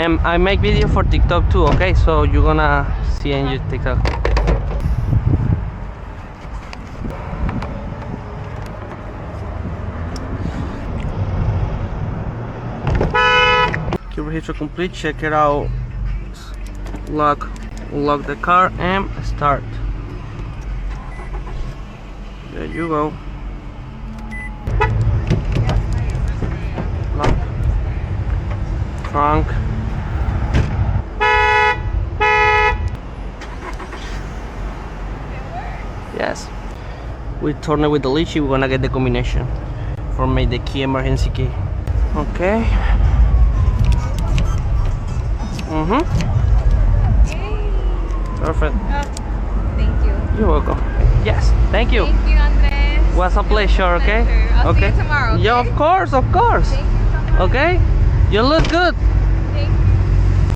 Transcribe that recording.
And I make video for TikTok too, okay? So you're gonna see in your TikTok. Key registration complete. Check it out. Lock the car and start. There you go. Lock. Trunk. Yes. We turn it with the leash. We're gonna get the combination for make the key emergency key. Okay. Perfect. Thank you. You're welcome. Yes. Thank you. Thank you, Andres. Was a pleasure. Okay. I'll Okay. see you tomorrow. Okay? Yeah, of course. Thank you so much. Okay. You look good. Thank you.